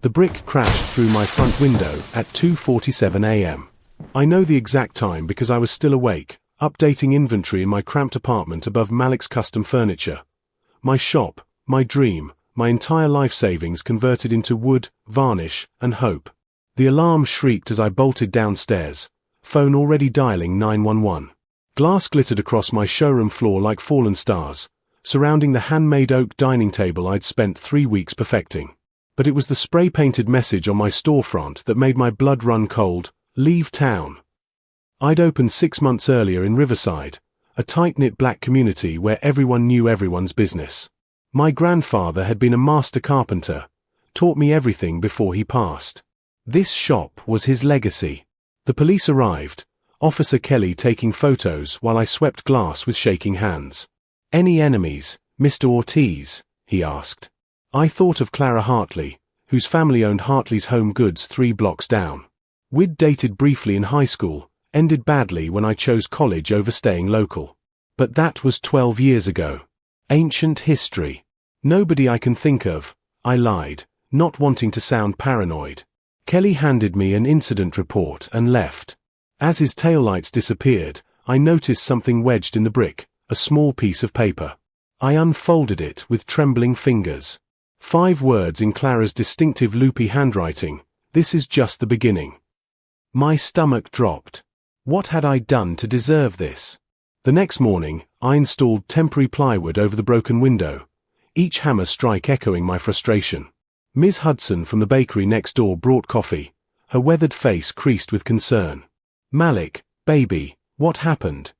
The brick crashed through my front window at 2:47 a.m. I know the exact time because I was still awake, updating inventory in my cramped apartment above Malik's custom furniture. My shop, my dream, my entire life savings converted into wood, varnish, and hope. The alarm shrieked as I bolted downstairs, phone already dialing 911. Glass glittered across my showroom floor like fallen stars, surrounding the handmade oak dining table I'd spent 3 weeks perfecting. But it was the spray-painted message on my storefront that made my blood run cold: leave town. I'd opened 6 months earlier in Riverside, a tight-knit black community where everyone knew everyone's business. My grandfather had been a master carpenter, taught me everything before he passed. This shop was his legacy. The police arrived, Officer Kelly taking photos while I swept glass with shaking hands. "Any enemies, Mr. Ortiz?" he asked. I thought of Clara Hartley, whose family owned Hartley's Home Goods 3 blocks down. We'd dated briefly in high school, ended badly when I chose college over staying local. But that was 12 years ago. Ancient history. Nobody I can think of, I lied, not wanting to sound paranoid. Kelly handed me an incident report and left. As his taillights disappeared, I noticed something wedged in the brick, a small piece of paper. I unfolded it with trembling fingers. 5 words in Clara's distinctive loopy handwriting: "This is just the beginning." My stomach dropped. What had I done to deserve this? The next morning, I installed temporary plywood over the broken window, each hammer strike echoing my frustration. Ms. Hudson from the bakery next door brought coffee, her weathered face creased with concern. "Malik, baby, what happened?"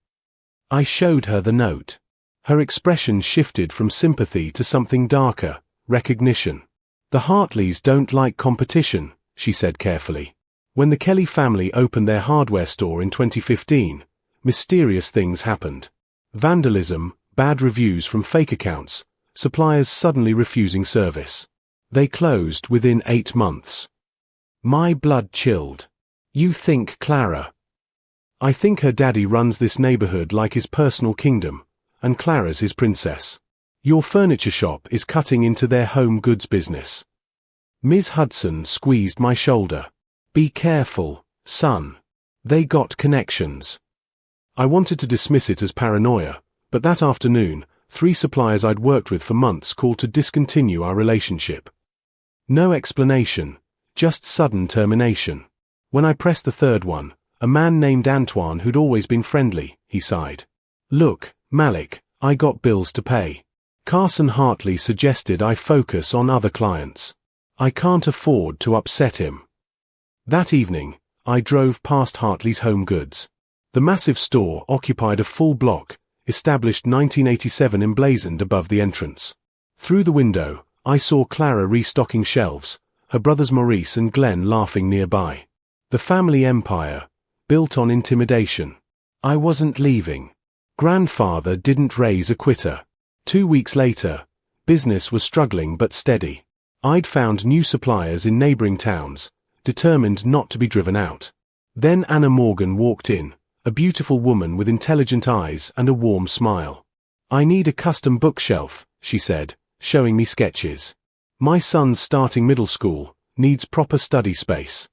I showed her the note. Her expression shifted from sympathy to something darker: recognition. "The Hartleys don't like competition," she said carefully. "When the Kelly family opened their hardware store in 2015, mysterious things happened. Vandalism, bad reviews from fake accounts, suppliers suddenly refusing service. They closed within 8 months. My blood chilled. You think Clara? I think her daddy runs this neighborhood like his personal kingdom, and Clara's his princess. Your furniture shop is cutting into their home goods business." Ms. Hudson squeezed my shoulder. "Be careful, son. They got connections." I wanted to dismiss it as paranoia, but that afternoon, 3 suppliers I'd worked with for months called to discontinue our relationship. No explanation, just sudden termination. When I pressed the 3rd one, a man named Antoine who'd always been friendly, he sighed. "Look, Malik, I got bills to pay. Carson Hartley suggested I focus on other clients. I can't afford to upset him." That evening, I drove past Hartley's Home Goods. The massive store occupied a full block, established 1987 emblazoned above the entrance. Through the window, I saw Clara restocking shelves, her brothers Maurice and Glenn laughing nearby. The family empire, built on intimidation. I wasn't leaving. Grandfather didn't raise a quitter. 2 weeks later, business was struggling but steady. I'd found new suppliers in neighboring towns, determined not to be driven out. Then Anna Morgan walked in, a beautiful woman with intelligent eyes and a warm smile. "I need a custom bookshelf," she said, showing me sketches. "My son's starting middle school, needs proper study space."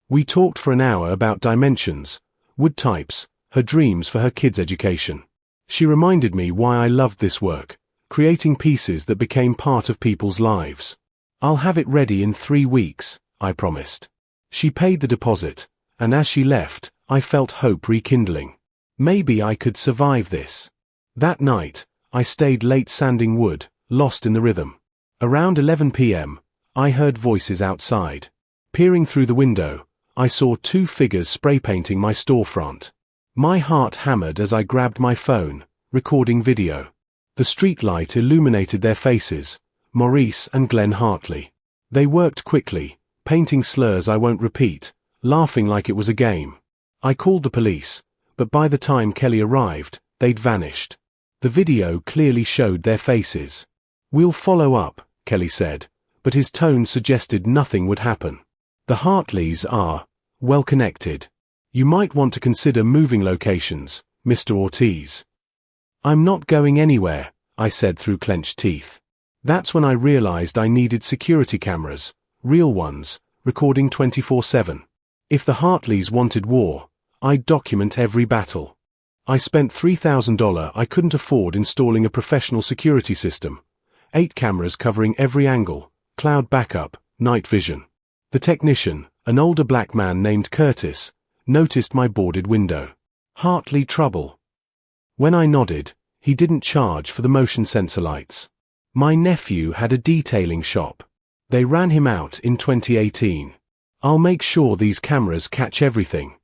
We talked for an hour about dimensions, wood types, her dreams for her kids' education. She reminded me why I loved this work, creating pieces that became part of people's lives. "I'll have it ready in 3 weeks," I promised. She paid the deposit, and as she left, I felt hope rekindling. Maybe I could survive this. That night, I stayed late sanding wood, lost in the rhythm. Around 11 p.m., I heard voices outside. Peering through the window, I saw 2 figures spray painting my storefront. My heart hammered as I grabbed my phone, recording video. The streetlight illuminated their faces, Maurice and Glenn Hartley. They worked quickly, painting slurs I won't repeat, laughing like it was a game. I called the police, but by the time Kelly arrived, they'd vanished. The video clearly showed their faces. "We'll follow up," Kelly said, but his tone suggested nothing would happen. "The Hartleys are well connected. You might want to consider moving locations, Mr. Ortiz." "I'm not going anywhere," I said through clenched teeth. That's when I realized I needed security cameras, real ones, recording 24/7. If the Hartleys wanted war, I'd document every battle. I spent $3,000 I couldn't afford installing a professional security system. 8 cameras covering every angle, cloud backup, night vision. The technician, an older black man named Curtis, noticed my boarded window. Hartley trouble. When I nodded, he didn't charge for the motion sensor lights. My nephew had a detailing shop. They ran him out in 2018. I'll make sure these cameras catch everything.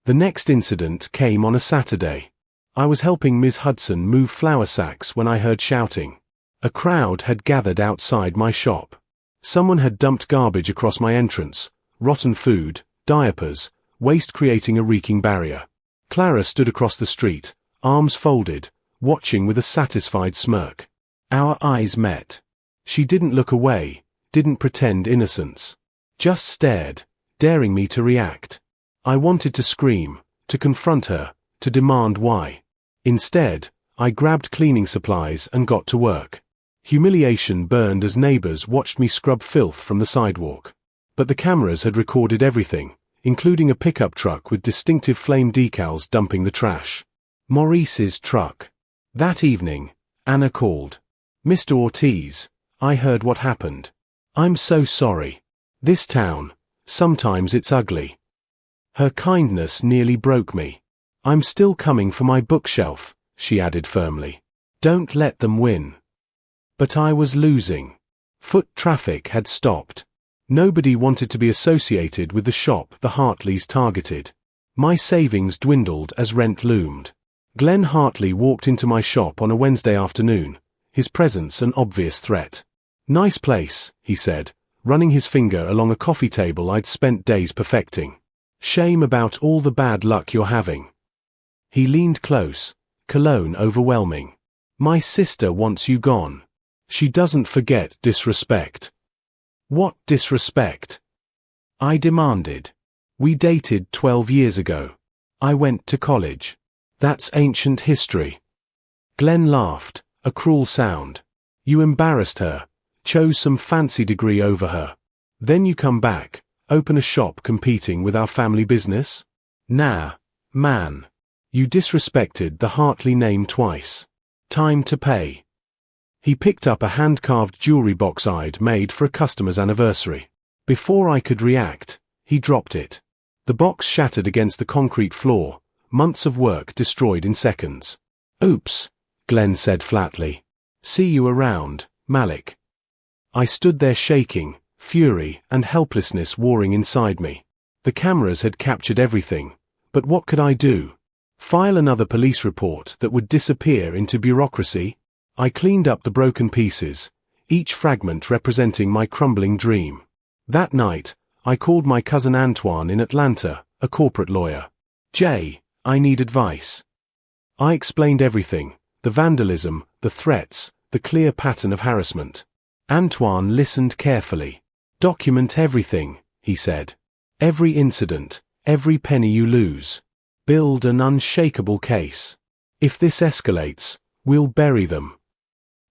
The next incident came on a Saturday. I was helping Ms. Hudson move flour sacks when I heard shouting. A crowd had gathered outside my shop. Someone had dumped garbage across my entrance, rotten food, diapers, waste creating a reeking barrier. Clara stood across the street, arms folded, watching with a satisfied smirk. Our eyes met. She didn't look away, didn't pretend innocence. Just stared, daring me to react. I wanted to scream, to confront her, to demand why. Instead, I grabbed cleaning supplies and got to work. Humiliation burned as neighbors watched me scrub filth from the sidewalk. But the cameras had recorded everything, including a pickup truck with distinctive flame decals dumping the trash. Maurice's truck. That evening, Anna called. "Mr. Ortiz, I heard what happened. I'm so sorry. This town, sometimes it's ugly." Her kindness nearly broke me. "I'm still coming for my bookshelf," she added firmly. "Don't let them win." But I was losing. Foot traffic had stopped. Nobody wanted to be associated with the shop the Hartleys targeted. My savings dwindled as rent loomed. Glenn Hartley walked into my shop on a Wednesday afternoon, his presence an obvious threat. "Nice place," he said, running his finger along a coffee table I'd spent days perfecting. "Shame about all the bad luck you're having." He leaned close, cologne overwhelming. "My sister wants you gone. She doesn't forget disrespect." "What disrespect?" I demanded. "We dated 12 years ago. I went to college. That's ancient history." Glenn laughed, a cruel sound. "You embarrassed her, chose some fancy degree over her. Then you come back, open a shop competing with our family business? Nah, man. You disrespected the Hartley name twice. Time to pay." He picked up a hand-carved jewelry box I'd made for a customer's anniversary. Before I could react, he dropped it. The box shattered against the concrete floor, months of work destroyed in seconds. "Oops," Glenn said flatly. "See you around, Malik." I stood there shaking, fury and helplessness warring inside me. The cameras had captured everything, but what could I do? File another police report that would disappear into bureaucracy? I cleaned up the broken pieces, each fragment representing my crumbling dream. That night, I called my cousin Antoine in Atlanta, a corporate lawyer. "Jay, I need advice." I explained everything, the vandalism, the threats, the clear pattern of harassment. Antoine listened carefully. "Document everything," he said. "Every incident, every penny you lose. Build an unshakable case. If this escalates, we'll bury them."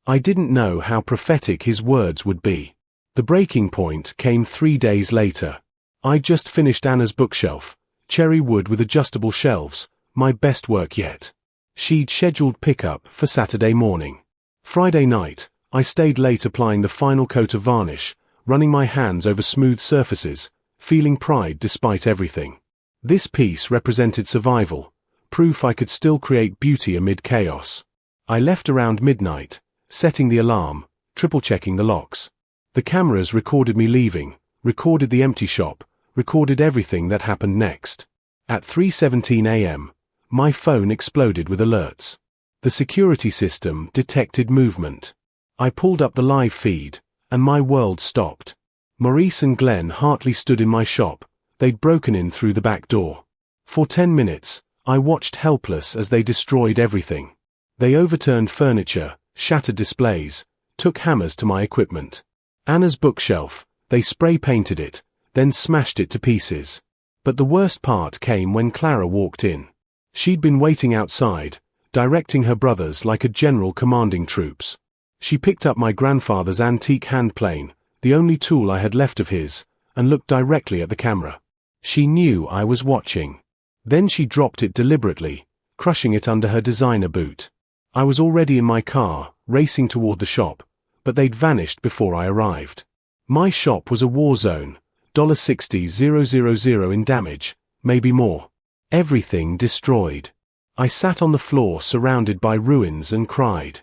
I didn't know how prophetic his words would be. The breaking point came 3 days later. I'd just finished Anna's bookshelf, cherry wood with adjustable shelves, my best work yet. She'd scheduled pickup for Saturday morning. Friday night, I stayed late applying the final coat of varnish, running my hands over smooth surfaces, feeling pride despite everything. This piece represented survival, proof I could still create beauty amid chaos. I left around midnight, setting the alarm, triple-checking the locks. The cameras recorded me leaving, recorded the empty shop, recorded everything that happened next. At 3:17 a.m., my phone exploded with alerts. The security system detected movement. I pulled up the live feed, and my world stopped. Maurice and Glenn Hartley stood in my shop. They'd broken in through the back door. For 10 minutes, I watched helpless as they destroyed everything. They overturned furniture, shattered displays, took hammers to my equipment. Anna's bookshelf, they spray-painted it, then smashed it to pieces. But the worst part came when Clara walked in. She'd been waiting outside, directing her brothers like a general commanding troops. She picked up my grandfather's antique hand plane, the only tool I had left of his, and looked directly at the camera. She knew I was watching. Then she dropped it deliberately, crushing it under her designer boot. I was already in my car, racing toward the shop, but they'd vanished before I arrived. My shop was a war zone, $60,000 in damage, maybe more. Everything destroyed. I sat on the floor surrounded by ruins and cried.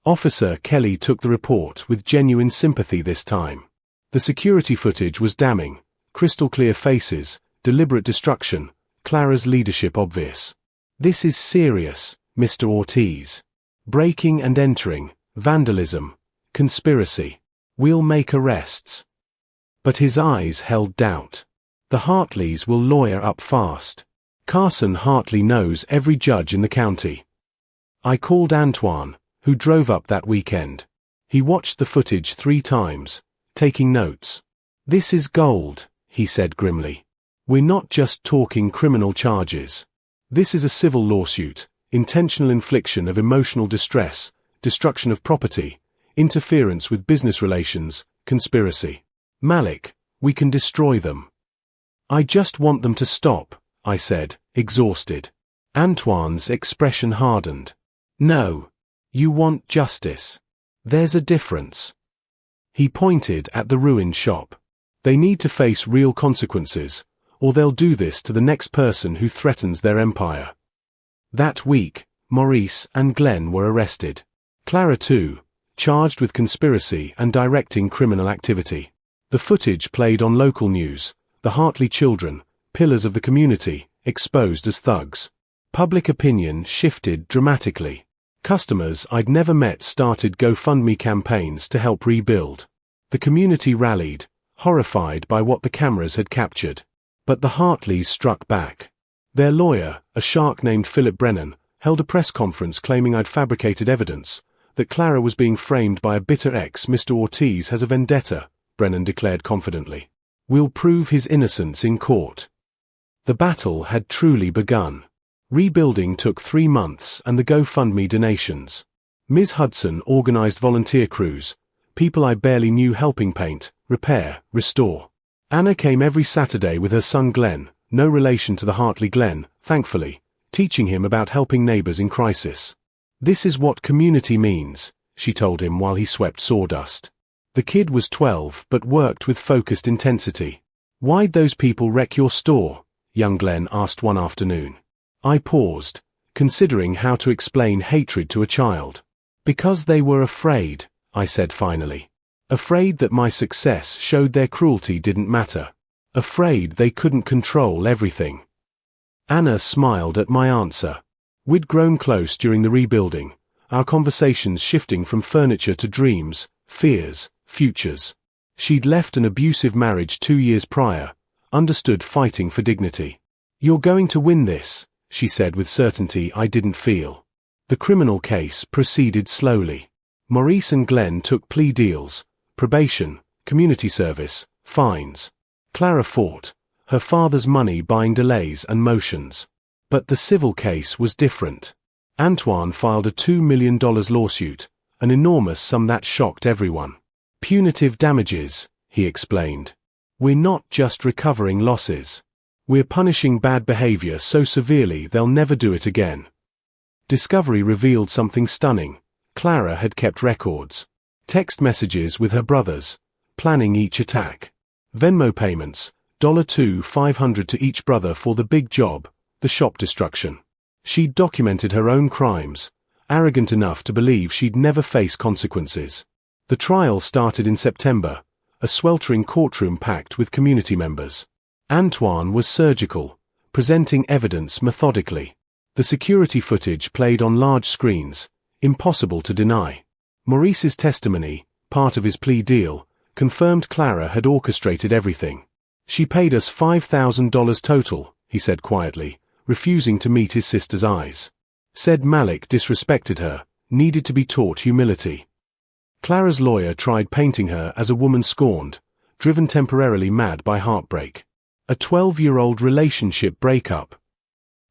Officer Kelly took the report with genuine sympathy this time. The security footage was damning, crystal clear faces, deliberate destruction, Clara's leadership obvious. This is serious, Mr. Ortiz. Breaking and entering, vandalism, conspiracy. We'll make arrests. But his eyes held doubt. The Hartleys will lawyer up fast. Carson Hartley knows every judge in the county. I called Antoine, who drove up that weekend. He watched the footage 3 times, taking notes. This is gold, he said grimly. We're not just talking criminal charges. This is a civil lawsuit, intentional infliction of emotional distress, destruction of property, interference with business relations, conspiracy. Malik, we can destroy them. I just want them to stop, I said, exhausted. Antoine's expression hardened. No. You want justice. There's a difference. He pointed at the ruined shop. They need to face real consequences, or they'll do this to the next person who threatens their empire. That week, Maurice and Glenn were arrested. Clara too, charged with conspiracy and directing criminal activity. The footage played on local news, the Hartley children, pillars of the community, exposed as thugs. Public opinion shifted dramatically. Customers I'd never met started GoFundMe campaigns to help rebuild. The community rallied, horrified by what the cameras had captured. But the Hartleys struck back. Their lawyer, a shark named Philip Brennan, held a press conference claiming I'd fabricated evidence, that Clara was being framed by a bitter ex. Mr. Ortiz has a vendetta, Brennan declared confidently. We'll prove his innocence in court. The battle had truly begun. Rebuilding took 3 months and the GoFundMe donations. Ms. Hudson organized volunteer crews, people I barely knew helping paint, repair, restore. Anna came every Saturday with her son Glenn, no relation to the Hartley Glenn, thankfully, teaching him about helping neighbors in crisis. This is what community means, she told him while he swept sawdust. The kid was 12 but worked with focused intensity. Why'd those people wreck your store? Young Glenn asked one afternoon. I paused, considering how to explain hatred to a child. Because they were afraid, I said finally. Afraid that my success showed their cruelty didn't matter. Afraid they couldn't control everything. Anna smiled at my answer. We'd grown close during the rebuilding, our conversations shifting from furniture to dreams, fears, futures. She'd left an abusive marriage 2 years prior, understood fighting for dignity. You're going to win this, she said with certainty I didn't feel. The criminal case proceeded slowly. Maurice and Glenn took plea deals, probation, community service, fines. Clara fought, her father's money buying delays and motions. But the civil case was different. Antoine filed a $2 million lawsuit, an enormous sum that shocked everyone. Punitive damages, he explained. We're not just recovering losses. We're punishing bad behavior so severely they'll never do it again. Discovery revealed something stunning. Clara had kept records. Text messages with her brothers, planning each attack. Venmo payments, $500 to each brother for the big job, the shop destruction. She'd documented her own crimes, arrogant enough to believe she'd never face consequences. The trial started in September, a sweltering courtroom packed with community members. Antoine was surgical, presenting evidence methodically. The security footage played on large screens, impossible to deny. Maurice's testimony, part of his plea deal, confirmed Clara had orchestrated everything. She paid us $5,000 total, he said quietly, refusing to meet his sister's eyes. Said Malik disrespected her, needed to be taught humility. Clara's lawyer tried painting her as a woman scorned, driven temporarily mad by heartbreak. A 12-year-old relationship breakup.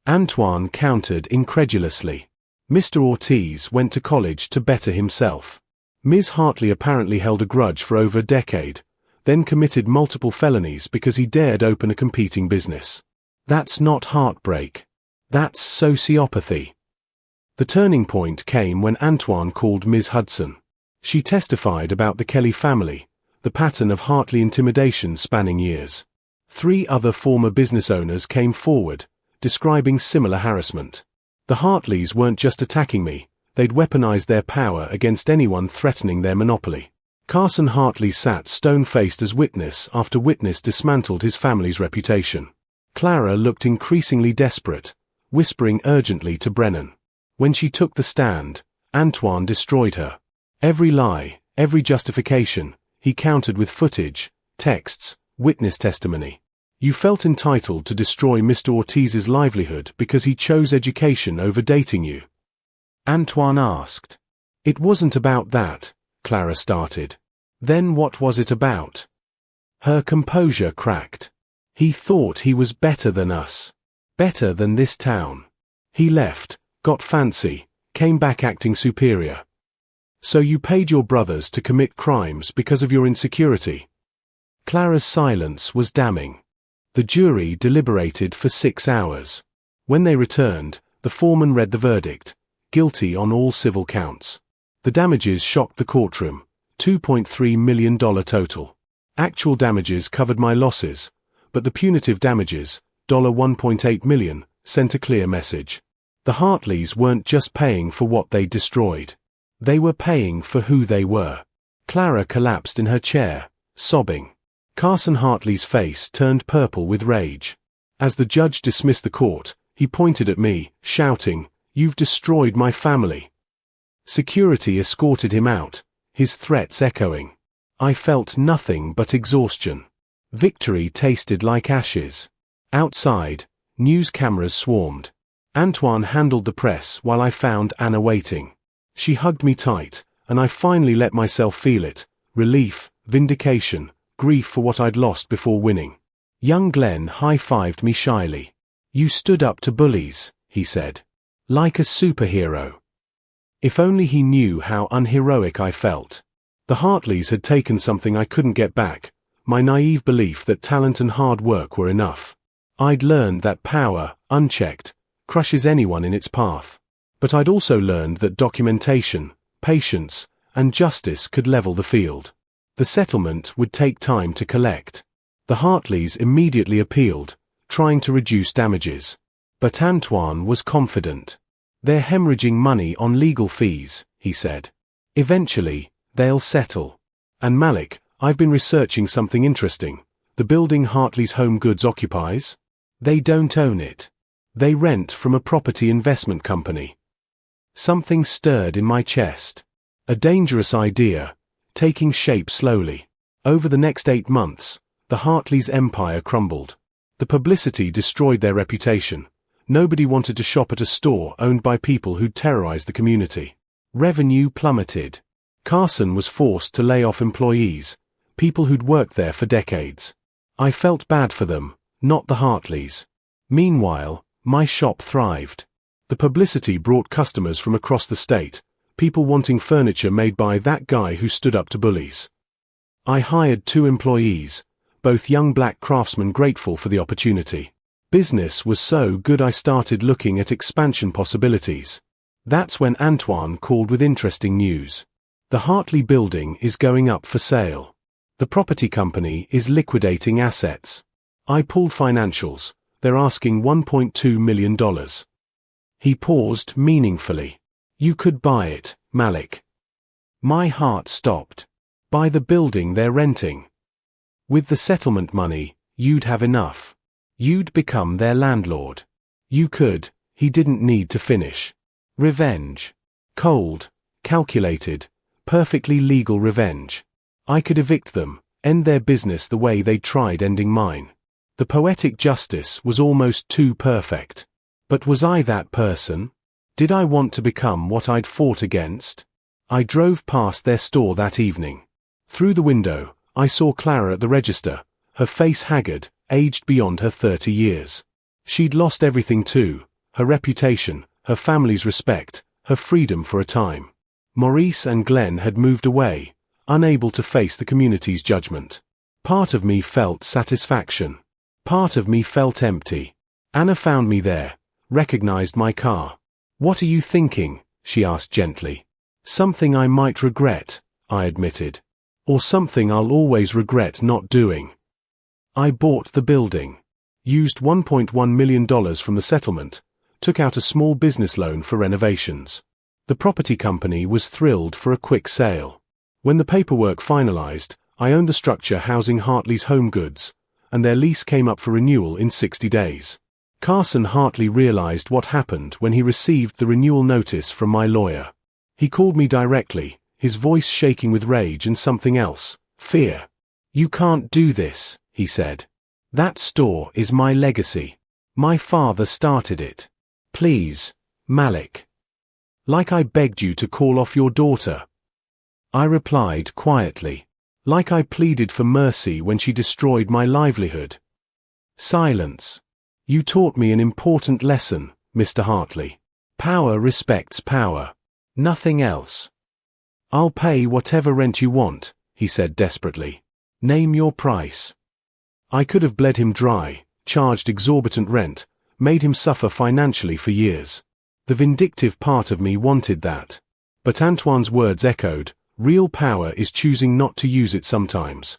Antoine countered incredulously. Mr. Ortiz went to college to better himself. Ms. Hartley apparently held a grudge for over a decade, then committed multiple felonies because he dared open a competing business. That's not heartbreak. That's sociopathy. The turning point came when Antoine called Ms. Hudson. She testified about the Kelly family, the pattern of heartly intimidation spanning years. 3 other former business owners came forward, describing similar harassment. The Hartleys weren't just attacking me, they'd weaponized their power against anyone threatening their monopoly. Carson Hartley sat stone-faced as witness after witness dismantled his family's reputation. Clara looked increasingly desperate, whispering urgently to Brennan. When she took the stand, Antoine destroyed her. Every lie, every justification, he countered with footage, texts, witness testimony. You felt entitled to destroy Mr. Ortiz's livelihood because he chose education over dating you? Antoine asked. It wasn't about that, Clara started. Then what was it about? Her composure cracked. He thought he was better than us. Better than this town. He left, got fancy, came back acting superior. So you paid your brothers to commit crimes because of your insecurity? Clara's silence was damning. The jury deliberated for 6 hours. When they returned, the foreman read the verdict, guilty on all civil counts. The damages shocked the courtroom, $2.3 million total. Actual damages covered my losses, but the punitive damages, $1.8 million, sent a clear message. The Hartleys weren't just paying for what they destroyed. They were paying for who they were. Clara collapsed in her chair, sobbing. Carson Hartley's face turned purple with rage. As the judge dismissed the court, he pointed at me, shouting, "You've destroyed my family." Security escorted him out, his threats echoing. I felt nothing but exhaustion. Victory tasted like ashes. Outside, news cameras swarmed. Antoine handled the press while I found Anna waiting. She hugged me tight, and I finally let myself feel it, relief, vindication, grief for what I'd lost before winning. Young Glenn high-fived me shyly. "You stood up to bullies," he said. "Like a superhero." If only he knew how unheroic I felt. The Hartleys had taken something I couldn't get back, my naive belief that talent and hard work were enough. I'd learned that power, unchecked, crushes anyone in its path. But I'd also learned that documentation, patience, and justice could level the field. The settlement would take time to collect. The Hartleys immediately appealed, trying to reduce damages. But Antoine was confident. "They're hemorrhaging money on legal fees," he said. "Eventually, they'll settle. And Malik, I've been researching something interesting. The building Hartley's Home Goods occupies? They don't own it. They rent from a property investment company." Something stirred in my chest. A dangerous idea, taking shape slowly. Over the next 8 months, the Hartleys' empire crumbled. The publicity destroyed their reputation. Nobody wanted to shop at a store owned by people who'd terrorized the community. Revenue plummeted. Carson was forced to lay off employees, people who'd worked there for decades. I felt bad for them, not the Hartleys. Meanwhile, my shop thrived. The publicity brought customers from across the state, people wanting furniture made by that guy who stood up to bullies. I hired 2 employees, both young black craftsmen grateful for the opportunity. Business was so good I started looking at expansion possibilities. That's when Antoine called with interesting news. The Hartley building is going up for sale. The property company is liquidating assets. I pulled financials. They're asking $1.2 million. He paused meaningfully. "You could buy it, Malik." My heart stopped. "Buy the building they're renting. With the settlement money, you'd have enough. You'd become their landlord. You could." He didn't need to finish. "Revenge. Cold, calculated, perfectly legal revenge. I could evict them, end their business the way they tried ending mine." The poetic justice was almost too perfect. But was I that person? Did I want to become what I'd fought against? I drove past their store that evening. Through the window, I saw Clara at the register, her face haggard, aged beyond her 30 years. She'd lost everything too, her reputation, her family's respect, her freedom for a time. Maurice and Glenn had moved away, unable to face the community's judgment. Part of me felt satisfaction. Part of me felt empty. Anna found me there, recognized my car. "What are you thinking?" she asked gently. "Something I might regret," I admitted. "Or something I'll always regret not doing." I bought the building. Used $1.1 million from the settlement, took out a small business loan for renovations. The property company was thrilled for a quick sale. When the paperwork finalized, I owned the structure housing Hartley's Home Goods, and their lease came up for renewal in 60 days. Carson Hartley realized what happened when he received the renewal notice from my lawyer. He called me directly, his voice shaking with rage and something else, fear. "You can't do this," he said. "That store is my legacy. My father started it. Please, Malik." "Like I begged you to call off your daughter." I replied quietly. "Like I pleaded for mercy when she destroyed my livelihood." Silence. "You taught me an important lesson, Mr. Hartley. Power respects power. Nothing else." "I'll pay whatever rent you want," he said desperately. "Name your price." I could have bled him dry, charged exorbitant rent, made him suffer financially for years. The vindictive part of me wanted that. But Antoine's words echoed, "Real power is choosing not to use it sometimes."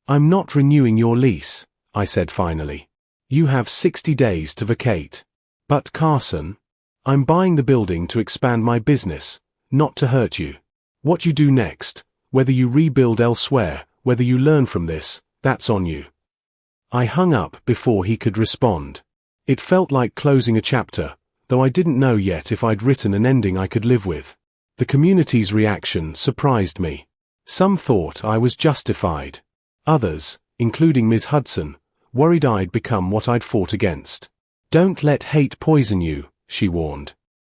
"I'm not renewing your lease," I said finally. "You have 60 days to vacate." "But Carson, I'm buying the building to expand my business, not to hurt you. What you do next, whether you rebuild elsewhere, whether you learn from this, that's on you." I hung up before he could respond. It felt like closing a chapter, though I didn't know yet if I'd written an ending I could live with. The community's reaction surprised me. Some thought I was justified. Others, including Ms. Hudson, worried I'd become what I'd fought against. "Don't let hate poison you," she warned.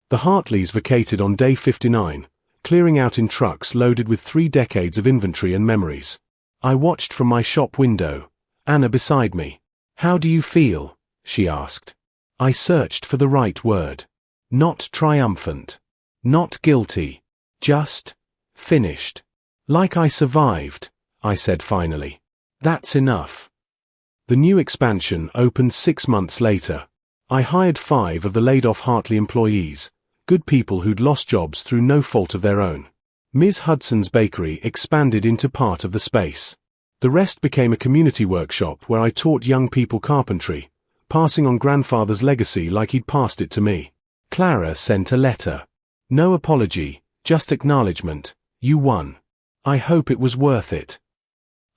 The Hartleys vacated on day 59, clearing out in trucks loaded with 3 decades of inventory and memories. I watched from my shop window, Anna beside me. "How do you feel?" she asked. I searched for the right word. Not triumphant. Not guilty. Just finished. "Like I survived," I said finally. "That's enough." The new expansion opened 6 months later. I hired 5 of the laid-off Hartley employees, good people who'd lost jobs through no fault of their own. Ms. Hudson's bakery expanded into part of the space. The rest became a community workshop where I taught young people carpentry, passing on grandfather's legacy like he'd passed it to me. Clara sent a letter. No apology, just acknowledgement. "You won. I hope it was worth it."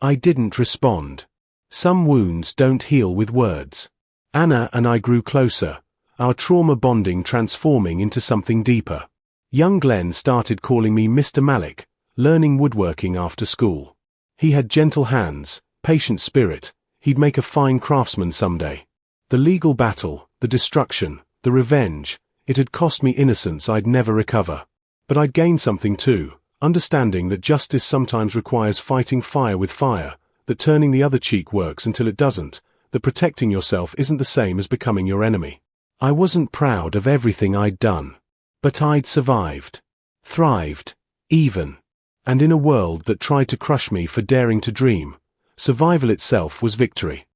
I didn't respond. Some wounds don't heal with words. Anna and I grew closer, our trauma bonding transforming into something deeper. Young Glenn started calling me Mr. Malik, learning woodworking after school. He had gentle hands, patient spirit, he'd make a fine craftsman someday. The legal battle, the destruction, the revenge, it had cost me innocence I'd never recover. But I'd gained something too, understanding that justice sometimes requires fighting fire with fire, that turning the other cheek works until it doesn't, that protecting yourself isn't the same as becoming your enemy. I wasn't proud of everything I'd done. But I'd survived. Thrived. Even. And in a world that tried to crush me for daring to dream, survival itself was victory.